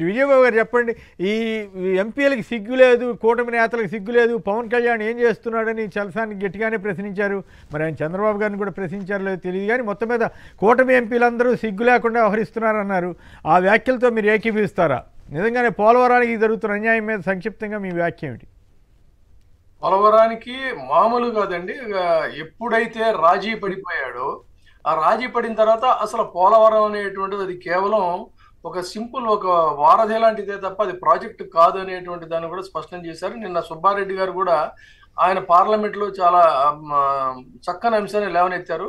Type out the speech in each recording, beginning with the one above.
విజయబాబు గారు చెప్పండి. ఈ ఎంపీలకి సిగ్గు లేదు, కూటమి నేతలకు సిగ్గు లేదు, పవన్ కళ్యాణ్ ఏం చేస్తున్నాడని చలసాని గట్టిగానే ప్రశ్నించారు. మరి ఆయన చంద్రబాబు గారిని కూడా ప్రశ్నించారో లేదో తెలియదు, కానీ మొత్తం మీద కూటమి ఎంపీలందరూ సిగ్గు లేకుండా వ్యవహరిస్తున్నారన్నారు. ఆ వ్యాఖ్యలతో మీరు ఏకీభవిస్తారా? నిజంగానే పోలవరానికి జరుగుతున్న అన్యాయం మీద సంక్షిప్తంగా మీ వ్యాఖ్య ఏమిటి? పోలవరానికి మామూలు కాదండి. ఎప్పుడైతే రాజీ పడిపోయాడో, ఆ రాజీ పడిన తర్వాత అసలు పోలవరం అనేటువంటిది అది కేవలం ఒక సింపుల్ ఒక వారధి లాంటిదే తప్ప అది ప్రాజెక్టు కాదు అనేటువంటి దాన్ని కూడా స్పష్టం చేశారు. నిన్న సుబ్బారెడ్డి గారు కూడా ఆయన పార్లమెంట్ లో చాలా చక్కని అంశాన్ని లేవనెత్తారు.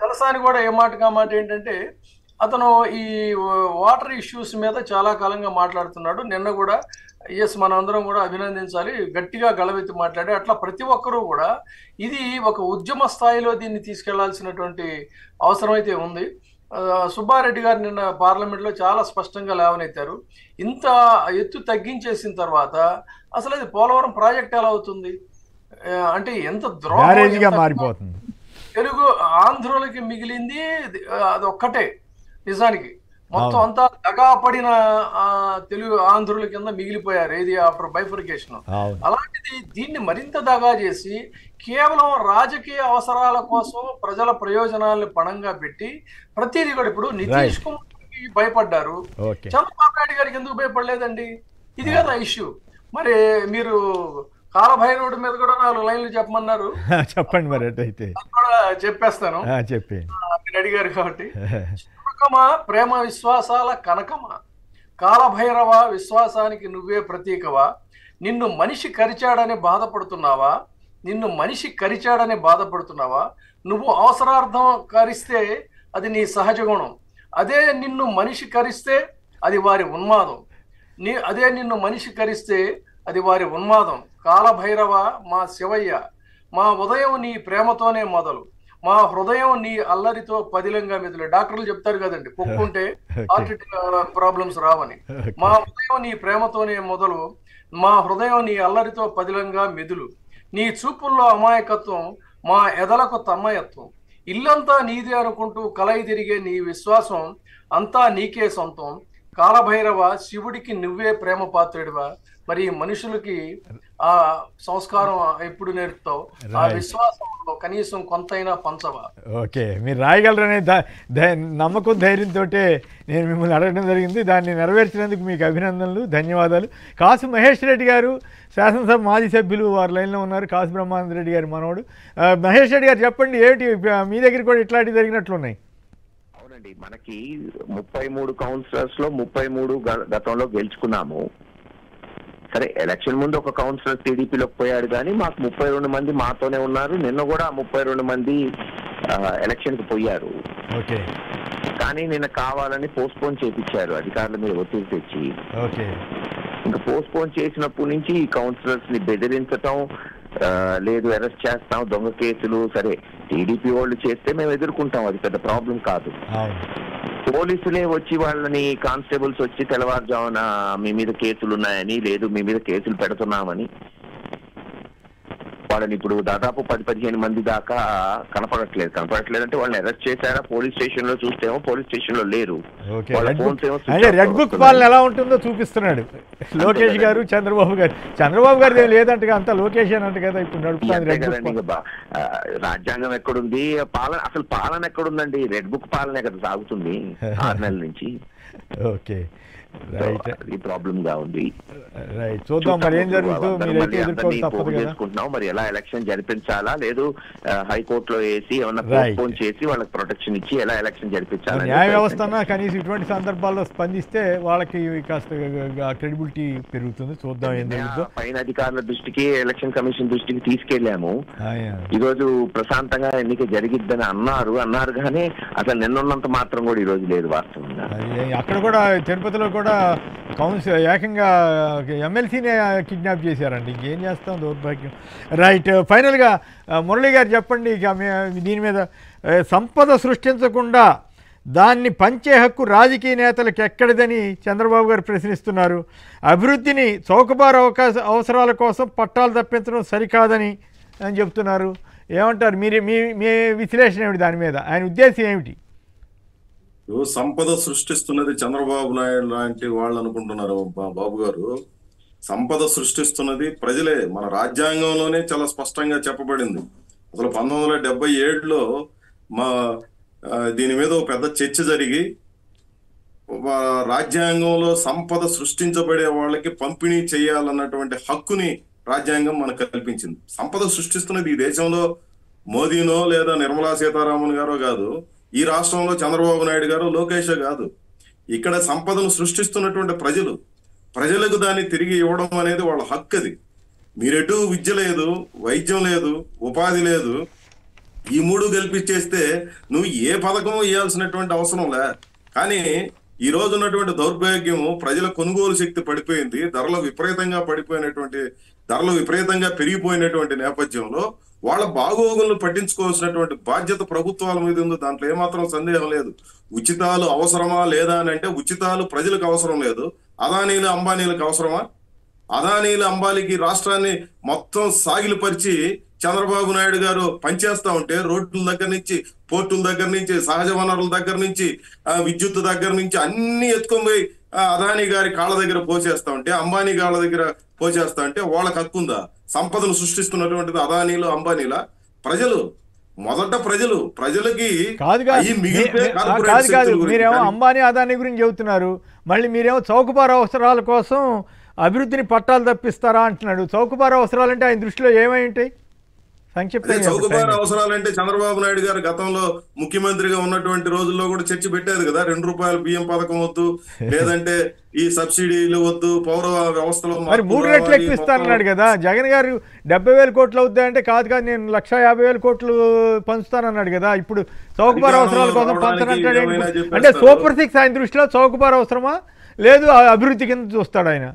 తలసాని కూడా ఏ మాటగా మాట ఏంటంటే, అతను ఈ వాటర్ ఇష్యూస్ మీద చాలా కాలంగా మాట్లాడుతున్నాడు. నిన్న కూడా మనందరం కూడా అభినందించాలి, గట్టిగా గళవెత్తి మాట్లాడి అట్లా ప్రతి ఒక్కరూ కూడా ఇది ఒక ఉద్యమ స్థాయిలో దీన్ని తీసుకెళ్లాల్సినటువంటి అవసరం అయితే ఉంది. సుబ్బారెడ్డి గారు నిన్న పార్లమెంట్ లో చాలా స్పష్టంగా లేవనెత్తారు. ఇంత ఎత్తు తగ్గించేసిన తర్వాత అసలు అది పోలవరం ప్రాజెక్ట్ ఎలా అవుతుంది అంటే ఎంత ద్రోహంగా మారిపోతుంది. తెలుగు ఆంధ్రులకి మిగిలింది అది ఒక్కటే. నిజానికి మొత్తం అంతా దగా పడిన తెలుగు ఆంధ్రుల కింద మిగిలిపోయారు ఏది ఆఫ్టర్ బైఫర్కేషన్. అలాంటిది దీన్ని మరింత దగా చేసి కేవలం రాజకీయ అవసరాల కోసం ప్రజల ప్రయోజనాలను పణంగా పెట్టి ప్రతిదీ కూడా ఇప్పుడు నితీష్ కుమార్కి భయపడ్డారు, చంద్రబాబు నాయుడు గారికి ఎందుకు భయపడలేదండి? ఇది కదా ఇష్యూ. మరి మీరు కాలభైరవుడి మీద కూడా 4 లైన్లు చెప్పమన్నారు, చెప్పండి. మరి అయితే కూడా చెప్పేస్తాను, మీరు అడిగారు కాబట్టి. ప్రేమ విశ్వాసాల కనకమా, కాలభైరవ విశ్వాసానికి నువ్వే ప్రతీకవా, నిన్ను మనిషి కరిచాడని బాధపడుతున్నావా, నిన్ను మనిషి కరిచాడని బాధపడుతున్నావా, నువ్వు అవసరార్థం కరిస్తే అది నీ సహజ గుణం, అదే నిన్ను మనిషి కరిస్తే అది వారి ఉన్మాదం, అదే నిన్ను మనిషి కరిస్తే అది వారి ఉన్మాదం. కాలభైరవ మా శివయ్య, మా ఉదయం నీ ప్రేమతోనే మొదలు, మా హృదయం నీ అల్లరితో పదిలంగా మెదులు. డాక్టర్లు చెప్తారు కదండి, పొక్కుంటే హార్ట్ ప్రాబ్లమ్స్ రావని. మా హృదయం నీ ప్రేమతోనే మొదలు, మా హృదయం నీ అల్లరితో పదిలంగా మెదులు, నీ చూపుల్లో అమాయకత్వం, మా ఎదలకు తమ్మయత్వం, ఇల్లంతా నీదే అనుకుంటూ కలయి తిరిగే నీ విశ్వాసం అంతా నీకే సొంతం. కాలభైరవ శివుడికి నువ్వే ప్రేమ పాత్రుడివా, మరి మనుషులకి ఆ సంస్కారం ఎప్పుడు నేర్పుతావు, ఆ విశ్వాసంలో కనీసం కొంతైనా పంచవా? ఓకే, మీరు రాయగలరనే నమ్మకం ధైర్యంతో నేను మిమ్మల్ని అడగడం జరిగింది. దాన్ని నెరవేర్చినందుకు మీకు అభినందనలు, ధన్యవాదాలు. కాసు మహేష్ రెడ్డి గారు శాసనసభ మాజీ సభ్యులు వారి లైన్లో ఉన్నారు. కాసు బ్రహ్మానంద రెడ్డి గారి మనవడు. మహేష్ రెడ్డి గారు చెప్పండి, ఏమిటి మీ దగ్గర కూడా ఇట్లాంటివి జరిగినట్లున్నాయి? అవునండి, మనకి 33 కౌన్సిలర్స్ లో 33 గతంలో గెలుచుకున్నాము. సరే, ఎలక్షన్ ముందు ఒక కౌన్సిలర్ టీడీపీలోకి పోయాడు, కానీ మాకు 32 మంది మాతోనే ఉన్నారు. నిన్న కూడా 32 మంది ఎలక్షన్ కి పోయారు. కానీ నిన్న కావాలని పోస్ట్పోన్ చేయించారు అధికారుల మీద ఒత్తిడి తెచ్చి. ఇంకా పోస్ట్పోన్ చేసినప్పటి నుంచి ఈ కౌన్సిలర్స్ ని బెదిరించటం, లేదు అరెస్ట్ చేస్తాం, దొంగ కేసులు. సరే, టీడీపీ వాళ్ళు చేస్తే మేము ఎదుర్కొంటాం, అది పెద్ద ప్రాబ్లం కాదు. పోలీసులే వచ్చి వాళ్ళని, కానిస్టేబుల్స్ వచ్చి తెల్లవారుజామున మీ మీద కేసులు ఉన్నాయని, లేదు మీ మీద కేసులు పెడుతున్నామని వాళ్ళని ఇప్పుడు దాదాపు 10-15 మంది దాకా కనపడట్లేదు అంటే వాళ్ళని అరెస్ట్ చేశారా? పోలీస్ స్టేషన్ లో చూస్తేమో పోలీస్ స్టేషన్ లో లేరు. రెడ్ బుక్ పాలన ఎలా ఉంటుందో చూపిస్తున్నాడు లోకేష్ గారు, చంద్రబాబు గారు. చంద్రబాబు గారు లేదంట, అంతా లోకేష్ అని అంట కదా ఇప్పుడు నడుపుతుంది. రాజ్యాంగం ఎక్కడుంది, అసలు పాలన ఎక్కడుందండి? రెడ్ బుక్ పాలనే కదా సాగుతుంది 6 నెలల నుంచి. ఓకే, ఈ ప్రాబ్లం గా ఉంది. చూద్దాం మరి ఏం జరుగుతుందో. చేసుకుంటున్నాం మరి ఎలా ఎలక్షన్ జరిపించాలా, లేదు హైకోర్టులో వేసి ఏమన్నా పోస్ట్పోన్ చేసి వాళ్ళకి ప్రొటెక్షన్ ఇచ్చి ఎలా ఎలక్షన్ జరిపించాలా. న్యాయ వ్యవస్థ కనీసం ఇటువంటి సందర్భాల్లో స్పందిస్తే వాళ్ళకి కాస్త క్రెడిబిలిటీ పెరుగుతుంది. చూద్దాం ఏం జరుగుతుందో. పైన అధికారుల దృష్టికి, ఎలక్షన్ కమిషన్ దృష్టికి తీసుకెళ్లాము. ఈ రోజు ప్రశాంతంగా ఎన్నిక జరిగిద్దని అన్నారు కానీ అసలు నిన్నున్నంత మాత్రం కూడా ఈ రోజు లేదు వాస్తవంగా. అక్కడ కూడా తిరుపతిలో కూడా ఏకంగా ఎమ్మెల్సీనే కిడ్నాప్ చేశారండి. ఇంకేం చేస్తాం, దౌర్భాగ్యం. రైట్, ఫైనల్గా మురళి గారు చెప్పండి, ఇక దీని మీద సంపద సృష్టించకుండా దాన్ని పంచే హక్కు రాజకీయ నేతలకు ఎక్కడిదని చంద్రబాబు గారు ప్రశ్నిస్తున్నారు. అభివృద్ధిని చౌకబారు అవసరాల కోసం పట్టాలు తప్పించడం సరికాదని చెప్తున్నారు. ఏమంటారు? మీ విశ్లేషణ ఏమిటి దాని మీద? ఆయన ఉద్దేశం ఏమిటి? సంపద సృష్టిస్తున్నది చంద్రబాబు నాయుడు లాంటి వాళ్ళు అనుకుంటున్నారు బాబు గారు. సంపద సృష్టిస్తున్నది ప్రజలే. మన రాజ్యాంగంలోనే చాలా స్పష్టంగా చెప్పబడింది. అసలు 1977లో మా దీని మీద ఒక పెద్ద చర్చ జరిగి రాజ్యాంగంలో సంపద సృష్టించబడే వాళ్ళకి పంపిణీ చేయాలన్నటువంటి హక్కుని రాజ్యాంగం మనకు కల్పించింది. సంపద సృష్టిస్తున్నది ఈ దేశంలో మోదీనో లేదా నిర్మలా సీతారామన్ గారో కాదు, ఈ రాష్ట్రంలో చంద్రబాబు నాయుడు గారు, లోకేష్ కాదు. ఇక్కడ సంపదను సృష్టిస్తున్నటువంటి ప్రజలకు దాన్ని తిరిగి ఇవ్వడం అనేది వాళ్ళ హక్కు. అది మీరెటు విద్య లేదు, వైద్యం లేదు, ఉపాధి లేదు, ఈ మూడు కల్పించేస్తే నువ్వు ఏ పథకం ఇవ్వాల్సినటువంటి అవసరం లే. కానీ ఈ రోజు ఉన్నటువంటి దౌర్భాగ్యము, ప్రజల కొనుగోలు శక్తి పడిపోయింది, ధరలు విపరీతంగా పెరిగిపోయినటువంటి నేపథ్యంలో వాళ్ళ బాగోగులను పట్టించుకోవాల్సినటువంటి బాధ్యత ప్రభుత్వాల మీద ఉంది. దాంట్లో ఏమాత్రం సందేహం లేదు. ఉచితాలు అవసరమా లేదా అని అంటే, ఉచితాలు ప్రజలకు అవసరం లేదు, అదానీలు అంబానీలకు అవసరమా? అదానీలు అంబానీకి రాష్ట్రాన్ని మొత్తం సాగిలపరిచి చంద్రబాబు నాయుడు గారు పనిచేస్తా ఉంటే, రోడ్ల దగ్గర నుంచి, పోర్టుల దగ్గర నుంచి, సహజ వనరుల దగ్గర నుంచి, విద్యుత్ దగ్గర నుంచి అన్ని ఎత్తుకొని పోయి అదానీ గారి కాళ్ళ దగ్గర పోసేస్తా ఉంటే, అంబానీ కాళ్ళ దగ్గర పోసేస్తా ఉంటే వాళ్ళకి హక్కుందా? సంపదను సృష్టిస్తున్నటువంటిది అదానీలు అంబానీల? మొదట ప్రజలకి మీరేమో అంబానీ అదానీ గురించి చెబుతున్నారు, మళ్ళీ మీరేమో చౌకబారు అవసరాల కోసం అభివృద్ధిని పట్టాలు తప్పిస్తారా అంటున్నాడు. చౌకబారు అవసరాలంటే ఆయన దృష్టిలో ఏమై ఉంటాయి? చౌకబారు అవసరాలంటే చంద్రబాబు నాయుడు గారు గతంలో ముఖ్యమంత్రిగా ఉన్నటువంటి రోజుల్లో కూడా చర్చ పెట్టేది కదా. ₹2 బియ్యం పథకం వద్దు, లేదంటే ఈ సబ్సిడీలు వద్దు, పౌర వ్యవస్థలో 3 రెట్లు ఎక్కువ ఇస్తానన్నాడు కదా. జగన్ గారు 70,000 కోట్లు అవుతాయంటే కాదు నేను 150,000 కోట్లు పంచుతానన్నాడు కదా. ఇప్పుడు చౌకబారు అవసరాల కోసం పంచనంటాడు. అంటే సూపర్ 6 ఆయన దృష్టిలో చౌకబారు అవసరమా, లేదు అభివృద్ధి కింద చూస్తాడు ఆయన?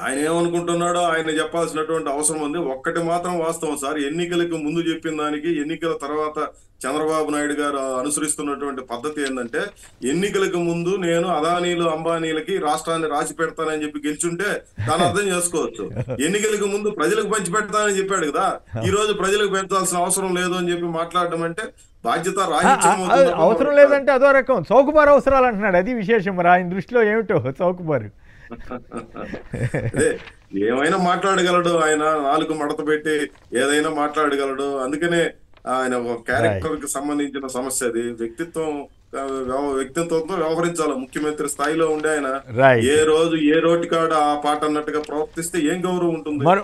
ఆయన ఏమనుకుంటున్నాడో ఆయన చెప్పాల్సినటువంటి అవసరం ఉంది. ఒక్కటి మాత్రం వాస్తవం సార్, ఎన్నికలకు ముందు చెప్పిన దానికి ఎన్నికల తర్వాత చంద్రబాబు నాయుడు గారు అనుసరిస్తున్నటువంటి పద్ధతి ఏంటంటే, ఎన్నికలకు ముందు నేను అదానీలు అంబానీలకి రాష్ట్రాన్ని రాసి పెడతానని చెప్పి గెలిచుంటే దాన్ని అర్థం చేసుకోవచ్చు. ఎన్నికలకు ముందు ప్రజలకు పంచి పెడతానని చెప్పాడు కదా. ఈ రోజు ప్రజలకు పెంచాల్సిన అవసరం లేదు అని చెప్పి మాట్లాడడం అంటే బాధ్యత రాహిత్యం. అవసరం లేదంటే అదో రకం, చౌకబారు అవసరాలు అంటున్నాడు. అది విశేషం. మరి ఆయన దృష్టిలో ఏమిటో చౌకబారు? ఏమైనా మాట్లాడగలడు ఆయన, నాలుగు మడత పెట్టి ఏదైనా మాట్లాడగలడు. అందుకనే ఆయన క్యారెక్టర్ కి సంబంధించిన సమస్య అది. వ్యక్తిత్వంతో వ్యవహరించాలి. ముఖ్యమంత్రి స్థాయిలో ఉండే ఆయన ఏ రోజు ఏ రోటి కాడ ఆ పాట అన్నట్టుగా ప్రవర్తిస్తే ఏం గౌరవం ఉంటుంది?